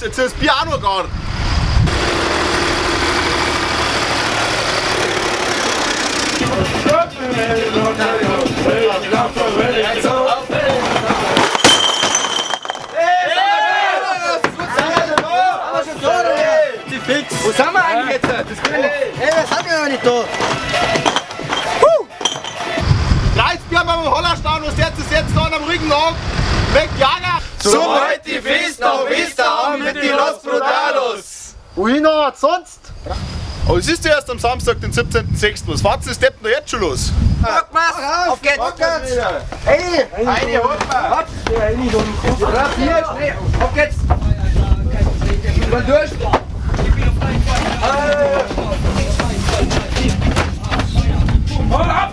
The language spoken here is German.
jetzt ist das Bier auch noch gar. Wo sind wir eigentlich jetzt? Ey, wir sind ja noch nicht da. Reizbier haben wir im Hollerstein, was jetzt ist jetzt da am Rücken an. Weg, Jager! Zum heute Fest auf Westerham mit die Los Brutalos. Wohin noch sonst? Aber es ist ja erst am Samstag, den 17.06. Was fahrt das Deppen da jetzt schon los? Auf geht's! Hey, eine Hopper. Hopp. Hier, auf geht's. Mal durch. Hol ab.